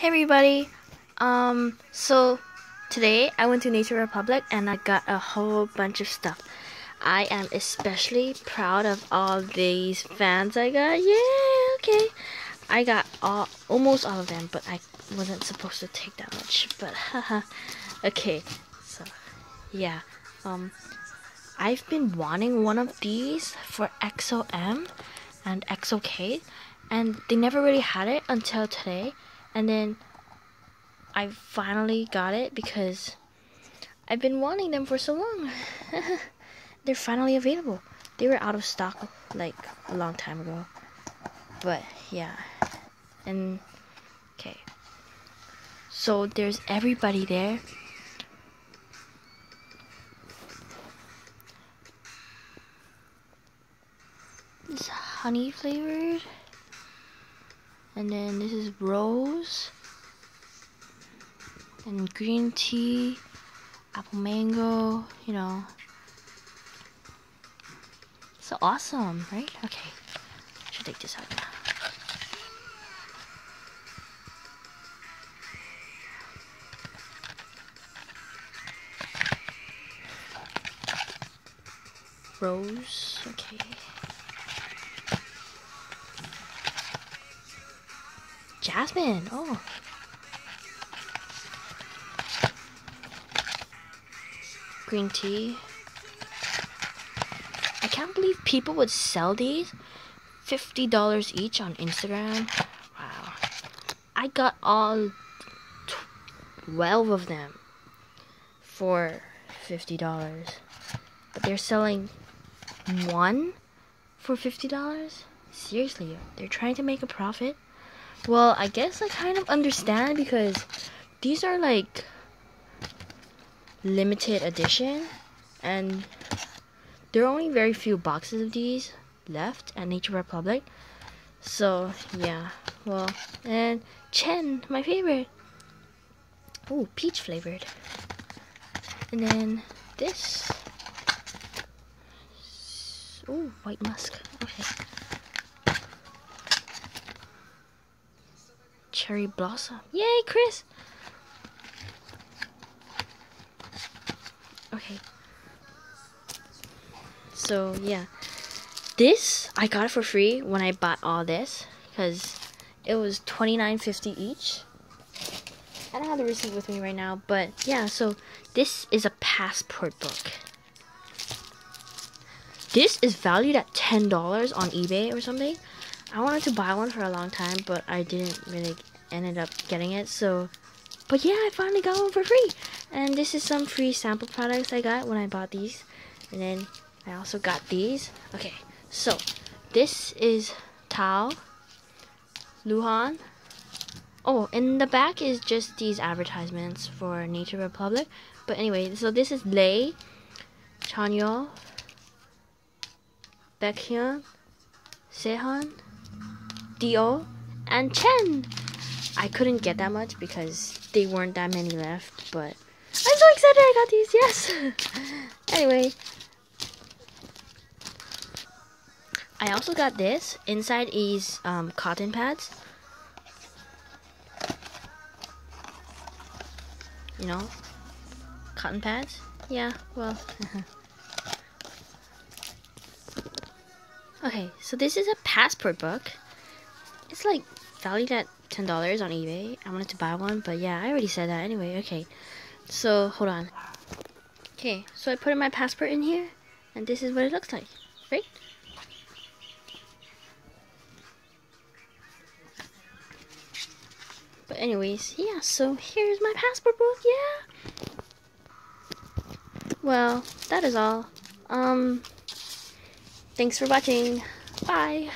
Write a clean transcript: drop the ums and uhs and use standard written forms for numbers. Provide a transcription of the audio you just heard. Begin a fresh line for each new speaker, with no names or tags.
Hey everybody, so today I went to Nature Republic and I got a whole bunch of stuff. I am especially proud of all these fans I got. Yeah, okay. I got almost all of them, but I wasn't supposed to take that much, but haha. Okay, so yeah, I've been wanting one of these for EXO M and EXO K, and they never really had it until today. And then I finally got it because I've been wanting them for so long. They're finally available. They were out of stock like a long time ago. But yeah. And okay. So there's everybody there. It's honey flavored. And then this is rose. And green tea, apple mango, you know. So awesome, right? Okay, I should take this out now. Rose, okay. Jasmine, oh. Green tea. I can't believe people would sell these $50 each on Instagram. Wow. I got all 12 of them for $50. But they're selling one for $50? Seriously, they're trying to make a profit? Well, I guess I kind of understand because these are like limited edition and there are only very few boxes of these left at Nature Republic. So yeah, well, and Chen, my favorite. Oh, peach flavored. And then this. Oh, white musk. Okay. Cherry blossom. Yay, Chris! Okay. So yeah, this I got it for free when I bought all this because it was $29.50 each. I don't have the receipt with me right now, but yeah. So this is a passport book. This is valued at $10 on eBay or something. I wanted to buy one for a long time, but I didn't really ended up getting it. So, but yeah, I finally got one for free. And this is some free sample products I got when I bought these. And then I also got these. Okay, so this is Tao, Luhan. Oh, in the back is just these advertisements for Nature Republic. But anyway, so this is Lei, Chanyeol, Baekhyun, Sehan, Dio, and Chen. I couldn't get that much because they weren't that many left, but I'm so excited I got these, yes! Anyway, I also got this. Inside is cotton pads. You know, cotton pads. Yeah, well. Okay, so this is a passport book. It's like valued at $10 on eBay. I wanted to buy one, but yeah, I already said that anyway. Okay, so hold on. Okay, so I put in my passport in here, and this is what it looks like, right? But anyways, yeah, so here's my passport book, yeah. Well, that is all. Thanks for watching. Bye.